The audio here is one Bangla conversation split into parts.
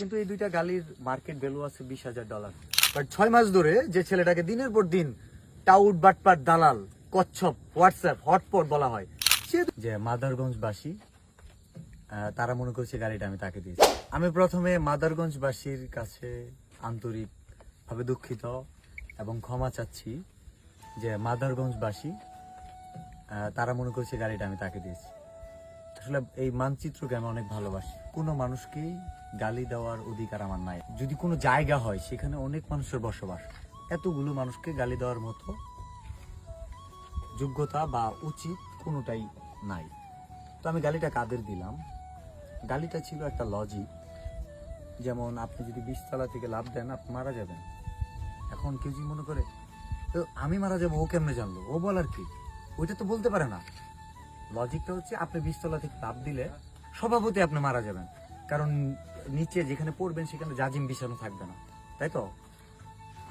কিন্তু এই দুইটা গালির মার্কেট ভ্যালু আছে $20,000। বাট 6 মাস ধরে যে ছেলেটাকে দিনের পর দিন টাউট বাটপাট দালাল কচ্ছপ হোয়াটসঅ্যাপ হটপট বলা হয়, সে যে মাদারগঞ্জবাসী তারা মনে করছে গাড়িটা আমি তাকে দিয়েছি। আমি প্রথমে মাদারগঞ্জবাসীর কাছে আন্তরিকভাবে দুঃখিত এবং ক্ষমা চাচ্ছি যে মাদারগঞ্জবাসী তারা মনে করছে গাড়িটা আমি তাকে দিয়েছি। আসলে এই মানচিত্রকে আমি অনেক ভালোবাসি। কোনো মানুষকেই গালি দেওয়ার অধিকার আমার নাই। যদি কোনো জায়গা হয় সেখানে অনেক মানুষের বসবাস, এতগুলো মানুষকে গালি দেওয়ার মতো যোগ্যতা বা উচিত কোনোটাই নাই। তো আমি গালিটা কাদের দিলাম? গালিটা ছিল একটা লজিক, যেমন আপনি যদি 20 তলা থেকে লাফ দেন আপনি মারা যাবেন। এখন কেউ যদি মনে করে তো আমি মারা যাবো, ও কেমনে জানলো? ও বলার কি? ওইটা তো বলতে পারে না। লজিকটা হচ্ছে আপনি 20 তলা থেকে লাফ দিলে স্বভাবতই আপনি মারা যাবেন, কারণ নিচে যেখানে পড়বেন সেখানে জাজিম বিছানো থাকবে না, তাই তো?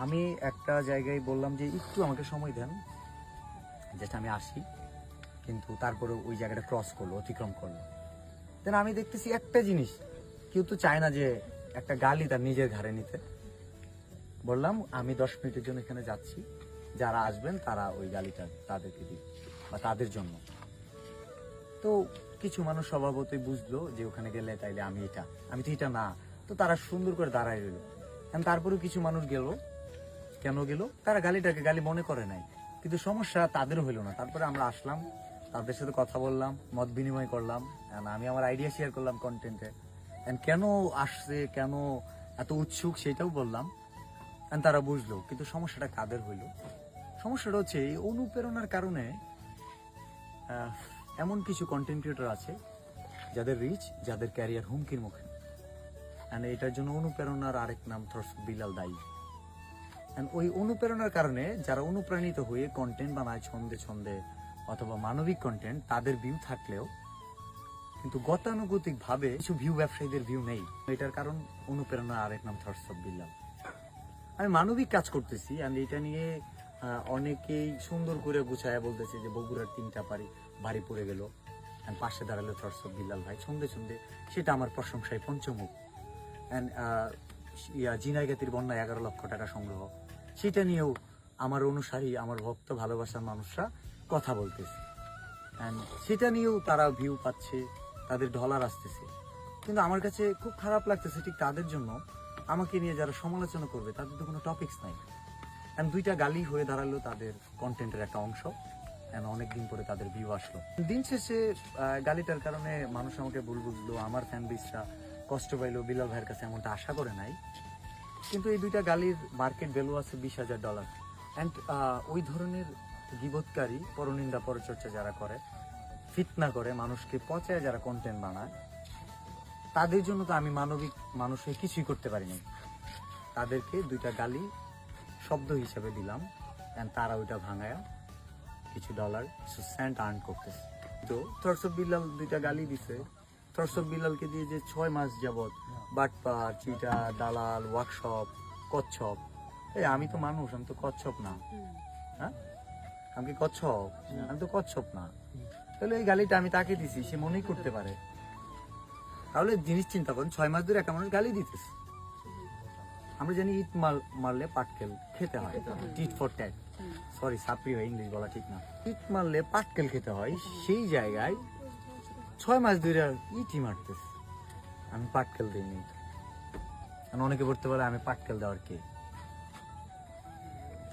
আমি একটা জায়গায় বললাম যে একটু আমাকে সময় দেন, যেটা আমি আসি, কিন্তু তারপরে ওই জায়গাটা ক্রস করলো, অতিক্রম করলো। দেন আমি দেখতেছি একটা জিনিস, কেউ তো চায় না যে একটা গালি তার নিজের ঘাড়ে নিতে। বললাম আমি 10 মিনিটের জন্য এখানে যাচ্ছি, যারা আসবেন তারা ওই গালিটা তাদেরকে দিই বা তাদের জন্য। তো কিছু মানুষ স্বভাবতই বুঝলো যে ওখানে গেলে তাইলে আমি তো এটা না, তো তারা সুন্দর করে দাঁড়ায় রইল। তারপরেও কিছু মানুষ গেল, কেন গেল? তারা গালিটাকে গালি মনে করে নাই, কিন্তু সমস্যা তাদের হইলো না। তারপরে আমরা আসলাম, তাদের সাথে কথা বললাম, মত বিনিময় করলাম, আমি আমার আইডিয়া শেয়ার করলাম কন্টেন্টে, কেন আসছে, কেন এত উৎসুক সেটাও বললাম। তারা বুঝলো, কিন্তু সমস্যাটা কাদের হইলো? সমস্যাটা হচ্ছে এই অনুপ্রেরণার কারণে এমন কিছু কন্টেন্ট ক্রিয়েটর আছে যাদের রিচ, যাদের ক্যারিয়ার হুমকির মুখে। এটার জন্য অনুপ্রেরণার আরেক নাম বিলাল দায়ী। ওই অনুপ্রেরণার কারণে যারা অনুপ্রাণিত হয়ে কন্টেন্ট বানায় ছন্দে ছন্দে অথবা মানবিক কন্টেন্ট, তাদের ভিউ থাকলেও কিন্তু গতানুগতিক ভাবে কিছু ভিউ ব্যবসায়ীদের ভিউ নেই। এটার কারণ অনুপ্রেরণার আরেক নাম বিলাল। আমি মানবিক কাজ করতেছি, এটা নিয়ে অনেকেই সুন্দর করে গুছায় বলতেছে যে বগুড়ার 3টা বাড়ি পড়ে গেল, পাশে দাঁড়ালো বিলাল ভাই ছন্দে ছন্দে, সেটা আমার প্রশংসায় পঞ্চমুখ। ঝিনাইগাতির বন্যায় 11 লক্ষ টাকা সংগ্রহ, সেটা নিয়েও আমার অনুসারী, আমার ভক্ত, ভালোবাসার মানুষরা কথা বলতেছে, সেটা নিয়েও তারা ভিউ পাচ্ছে, তাদের ডলার আসতেছে। কিন্তু আমার কাছে খুব খারাপ লাগতেছে ঠিক তাদের জন্য, আমাকে নিয়ে যারা সমালোচনা করবে তাদের তো কোনো টপিকস নাই। দুইটা গালি হয়ে দাঁড়ালো তাদের কন্টেন্টের একটা অংশ, অনেকদিন পরে তাদের ভিউ আসলো। দিন শেষে গালিটার কারণে মানুষ আমাকে ভুল বুঝলো, আমার ফ্যান বেসরা কষ্ট পাইলো, বিলাল ভাইয়ের কাছে এমনটা আশা করে নাই। কিন্তু এই দুইটা গালির মার্কেট ভ্যালু আছে $20,000। ওই ধরনের গীবতকারী, পরনিন্দা পরচর্চা যারা করে, ফিতনা করে, মানুষকে পচায় যারা কন্টেন্ট বানায়, তাদের জন্য তো আমি মানবিক মানুষ হয়ে কিছুই করতে পারিনি। তাদেরকে দুইটা গালি শব্দ হিসাবে দিলাম, তারা ওইটা ভাঙায়া কিছু ডলার, কিছু সেন্ট আর্ন করতেছে। তো বিলাল দুইটা গালি দিছে। বিলালকে দিয়ে যে 6 মাস যাবত বাটপার, চিটা, দালাল, ওয়ার্কশপ, কচ্ছপ, আমি তো মানুষ, আমি তো কচ্ছপ না। হ্যাঁ, আমি কি কচ্ছপ? আমি তো কচ্ছপ না। তাহলে এই গালিটা আমি তাকে দিছি, সে মনেই করতে পারে। তাহলে জিনিস চিন্তা করেন, 6 মাস ধরে একটা মানুষ গালি দিতেছে। আমরা জানি ইট মারলে পাটকেল খেতে হয়, টিট ফর ট্যাট, সরি সাপ্রি হয়, ইংলিশ বলা ঠিক না। ইট মারলে পাটকেল খেতে হয়, সেই জায়গায় 6 মাস ধরে ইটই মারতেছে, আমি পাটকেল দিইনি। অনেকে বলতে পারে আমি পাটকেল দেওয়ার কে?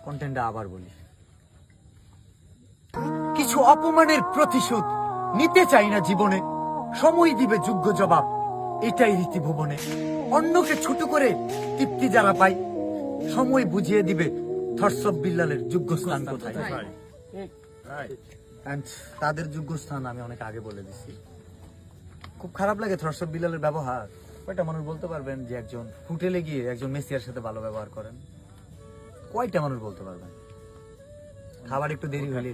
কন্টেন্টটা আবার বলি, কিছু অপমানের প্রতিশোধ নিতে চাই না জীবনে, সময় দিবে যোগ্য জবাব, এটাই রীতি ভুবনে। অন্যকে ছোট করে তৃপ্তি যারা পাই, সময় বুঝিয়ে দিবে বিলালের যোগ্য স্থান কোথায়। তাদের যোগ্য স্থান আমি অনেক আগে বলে দিচ্ছি। খুব খারাপ লাগে বিলালের ব্যবহার। কয়টা মানুষ বলতে পারবেন যে একজন হোটেলে গিয়ে একজন মেসিয়ার সাথে ভালো ব্যবহার করেন? কয়টা মানুষ বলতে পারবেন? খাবার একটু দেরি হলে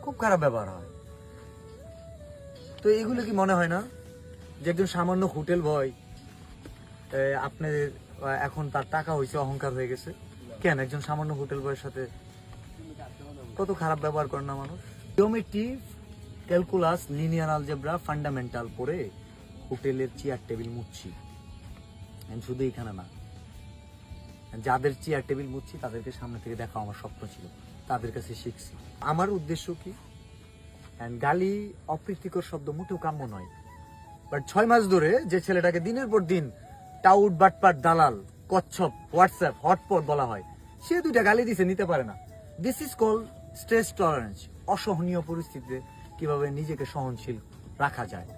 খুব খারাপ ব্যবহার হয়। তো এগুলো কি মনে হয় না যে একজন সামান্য হোটেল বয়, আপনাদের এখন তার টাকা হয়েছে, অহংকার হয়ে গেছে? কেন একজন সামান্য হোটেল বয়ের সাথে কত খারাপ ব্যবহার করে না মানুষ? Geometry, calculus, linear algebra, fundamental পড়ে হোটেলের চেয়ার টেবিল মুছছি। শুধু এখানে না, যাদের চেয়ার টেবিল মুছছি তাদেরকে সামনে থেকে দেখা আমার স্বপ্ন ছিল, তাদের কাছে শিখছি। আমার উদ্দেশ্য কি, গালি অপ্রীতিকর শব্দ মোটেও কাম্য নয়, বাট 6 মাস ধরে যে ছেলেটাকে দিনের পর দিন টাউট, বাটপাট, দালাল, কচ্ছপ, হোয়াটসঅ্যাপ, হটপট বলা হয়, সে 2টা গালি দিছে, নিতে পারে না। This is call stress tolerance. অসহনীয় পরিস্থিতিতে কিভাবে নিজেকে সহনশীল রাখা যায়।